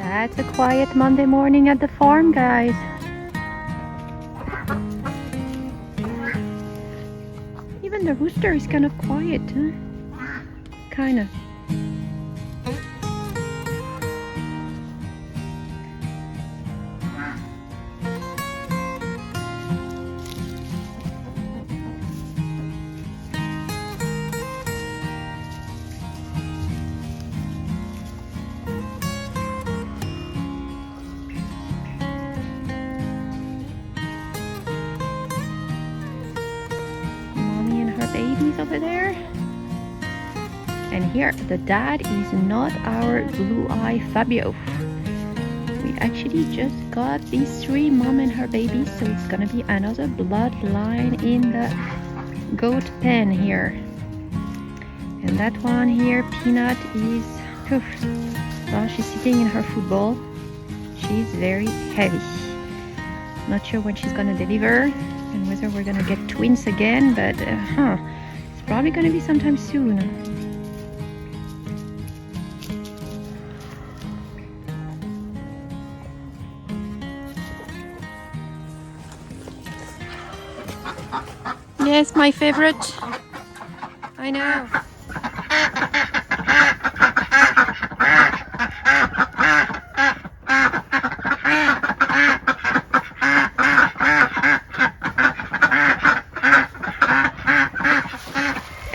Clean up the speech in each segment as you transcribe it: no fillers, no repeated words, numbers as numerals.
That's a quiet Monday morning at the farm, guys. Even the rooster is kind of quiet, huh? Kind of. Babies over there. And here the dad is not our blue-eye Fabio. We actually just got these 3 mom and her babies, so it's gonna be another bloodline in the goat pen here. And that one here, Peanut, is well, she's sitting in her food bowl. She's very heavy. Not sure when she's gonna deliver and whether we're gonna get twins again, but it's probably gonna be sometime soon. Yes, my favorite. I know.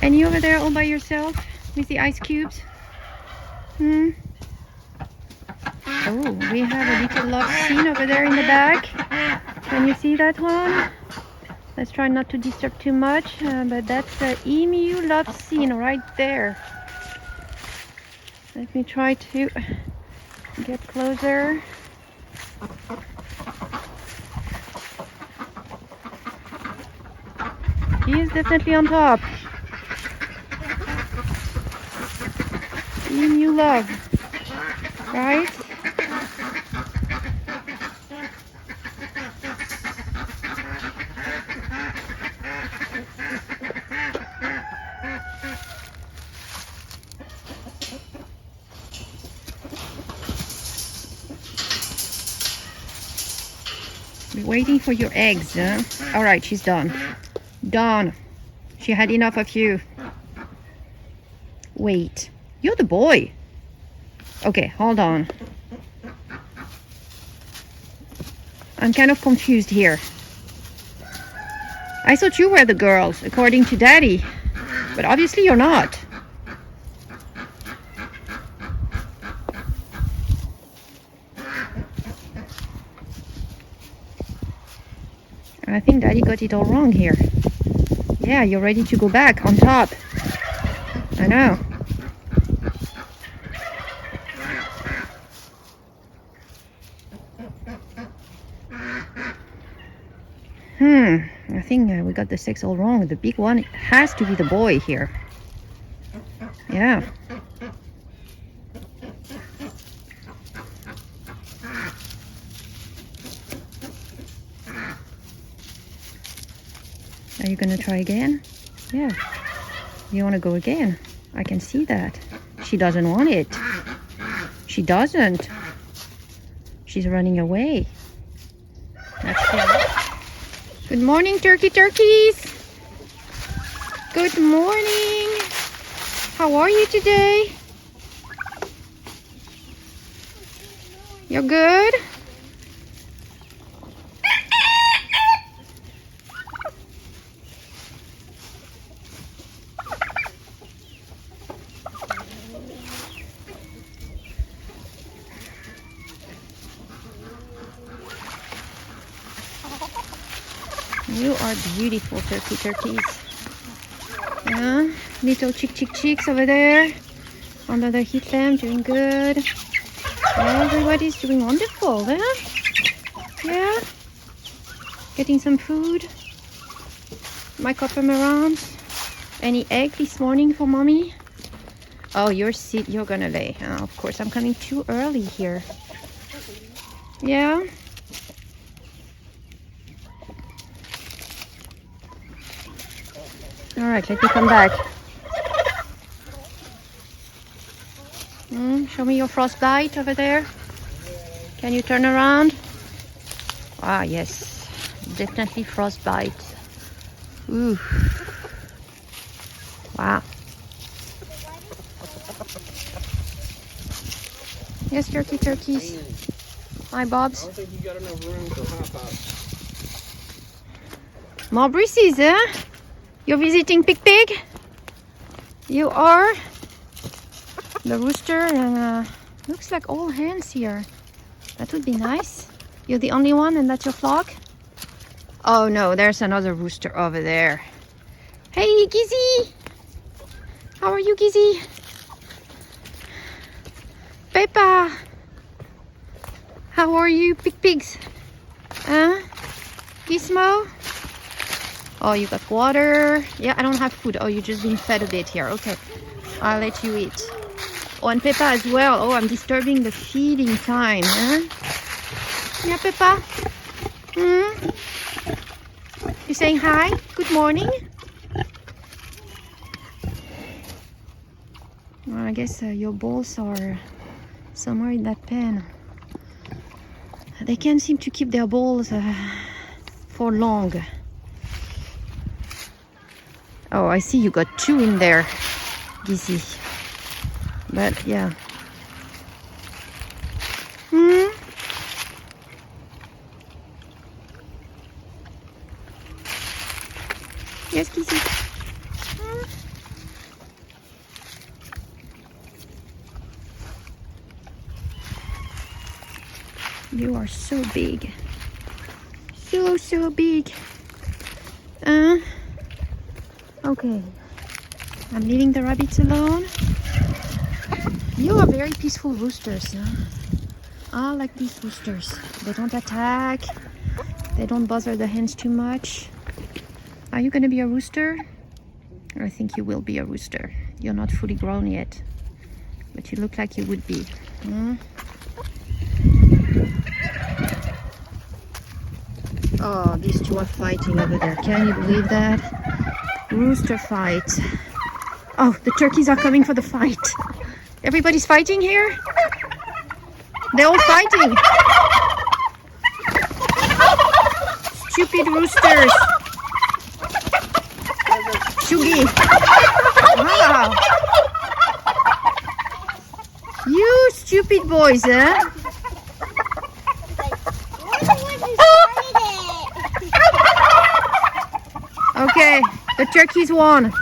And you over there all by yourself with the ice cubes? Oh, we have a little love scene over there in the back. Can you see that one? Let's try not to disturb too much, but that's the emu love scene right there. Let me try to get closer. He is definitely on top. Emu love, right? We're waiting for your eggs, huh? All right, she's done. Done. She had enough of you. Wait, you're the boy. Okay, hold on. I'm kind of confused here. I thought you were the girls, according to Daddy, but obviously you're not. I think Daddy got it all wrong here. Yeah, you're ready to go back on top. I know. I think we got the sex all wrong. The big one has to be the boy here. Yeah. Are you gonna try again? Yeah. You wanna go again? I can see that. She doesn't want it. She doesn't. She's running away. That's good. Good morning, turkeys. Good morning. How are you today? You're good? You are beautiful, turkeys. Yeah, little chicks over there under the heat lamp, doing good. Everybody's doing wonderful, huh? Yeah. Getting some food. My copper around. Any egg this morning for mommy? Oh, you're gonna lay. Oh, of course, I'm coming too early here. Yeah. All right, let me come back. Show me your frostbite over there. Can you turn around? Ah, yes. Definitely frostbite. Ooh. Wow. Yes, turkeys. Hi, Bobs. I don't think you got enough room for hot pots. More breezes, eh? You're visiting Pig? You are? The rooster and looks like all hens here. That would be nice. You're the only one and that's your flock? Oh no, there's another rooster over there. Hey, Gizzy! How are you, Gizzy? Peppa! How are you, pigs? Huh? Gizmo? Oh, you got water. Yeah, I don't have food. Oh, you're just being fed a bit here. Okay, I'll let you eat. Oh, and Peppa as well. Oh, I'm disturbing the feeding time, huh? Yeah, Peppa? Hmm? You saying hi? Good morning? Well, I guess your balls are somewhere in that pen. They can't seem to keep their balls for long. Oh, I see you got two in there, Gizzy. But yeah. Hmm? Yes, Gizzy. Hmm? You are so big. So big. Okay. I'm leaving the rabbits alone. You are very peaceful roosters, huh? I like these roosters. They don't attack. They don't bother the hens too much. Are you gonna be a rooster? I think you will be a rooster. You're not fully grown yet, but you look like you would be. Hmm? Oh, these two are fighting over there. Can you believe that? Rooster fight. Oh, the turkeys are coming for the fight. Everybody's fighting here? They're all fighting. Stupid roosters. Shugi. Wow. You stupid boys, eh? Okay, the turkeys won.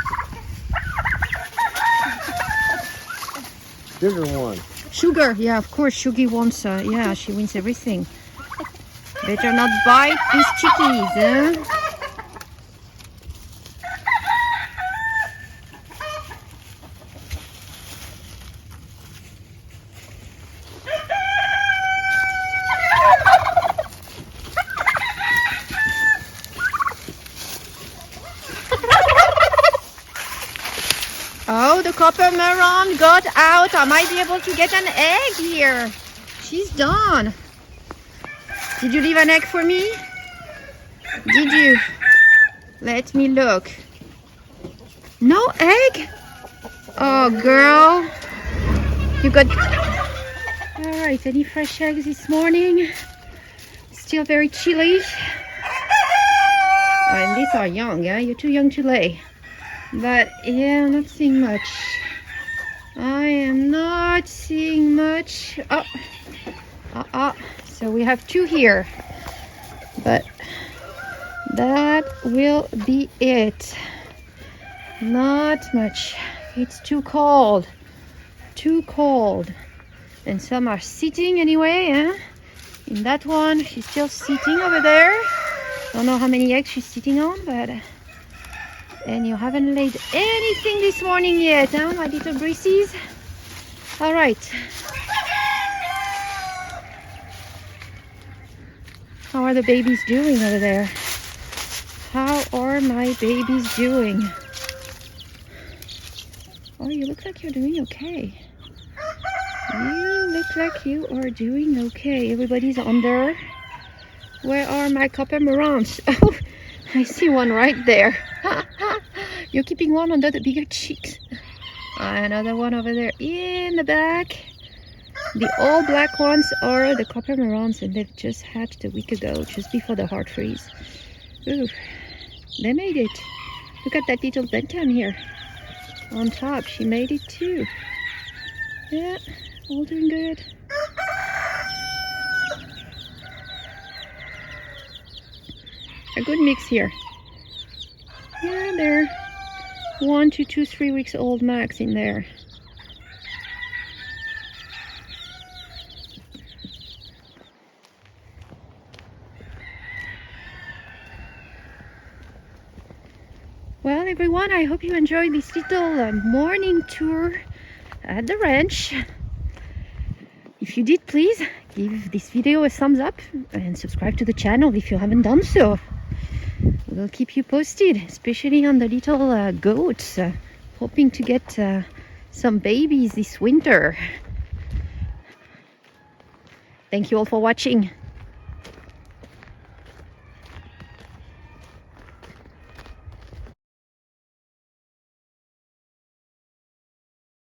Sugar won. Sugar, yeah, of course, Shugi wants, yeah, she wins everything. Better not bite these chickies, eh? Oh, the copper maron got out. I might be able to get an egg here. She's done. Did you leave an egg for me? Did you? Let me look. No egg? Oh, girl. You got... All right, any fresh eggs this morning? Still very chilly. Oh, and these are young, yeah? You're too young to lay. But yeah, I'm not seeing much. I am not seeing much. Oh. So we have two here. But that will be it. Not much. It's too cold. Too cold. And some are sitting anyway, eh? In that one, she's still sitting over there. Don't know how many eggs she's sitting on, but... And you haven't laid anything this morning yet, huh, my little breezies? All right. How are the babies doing over there? How are my babies doing? Oh, you look like you're doing okay. You look like you are doing okay. Everybody's under. Where are my copper marons? Oh, I see one right there. You're keeping one under the bigger cheeks. Another one over there in the back. The all black ones are the copper marrons, and they've just hatched a week ago, just before the hard freeze. Ooh, they made it. Look at that little bantam here on top. She made it too. Yeah, all doing good. A good mix here. Yeah, they're 1 to 2, 3 weeks old max in there. Well, everyone, I hope you enjoyed this little morning tour at the ranch. If you did, please give this video a thumbs up and subscribe to the channel if you haven't done so. We'll keep you posted, especially on the little goats, hoping to get some babies this winter. Thank you all for watching.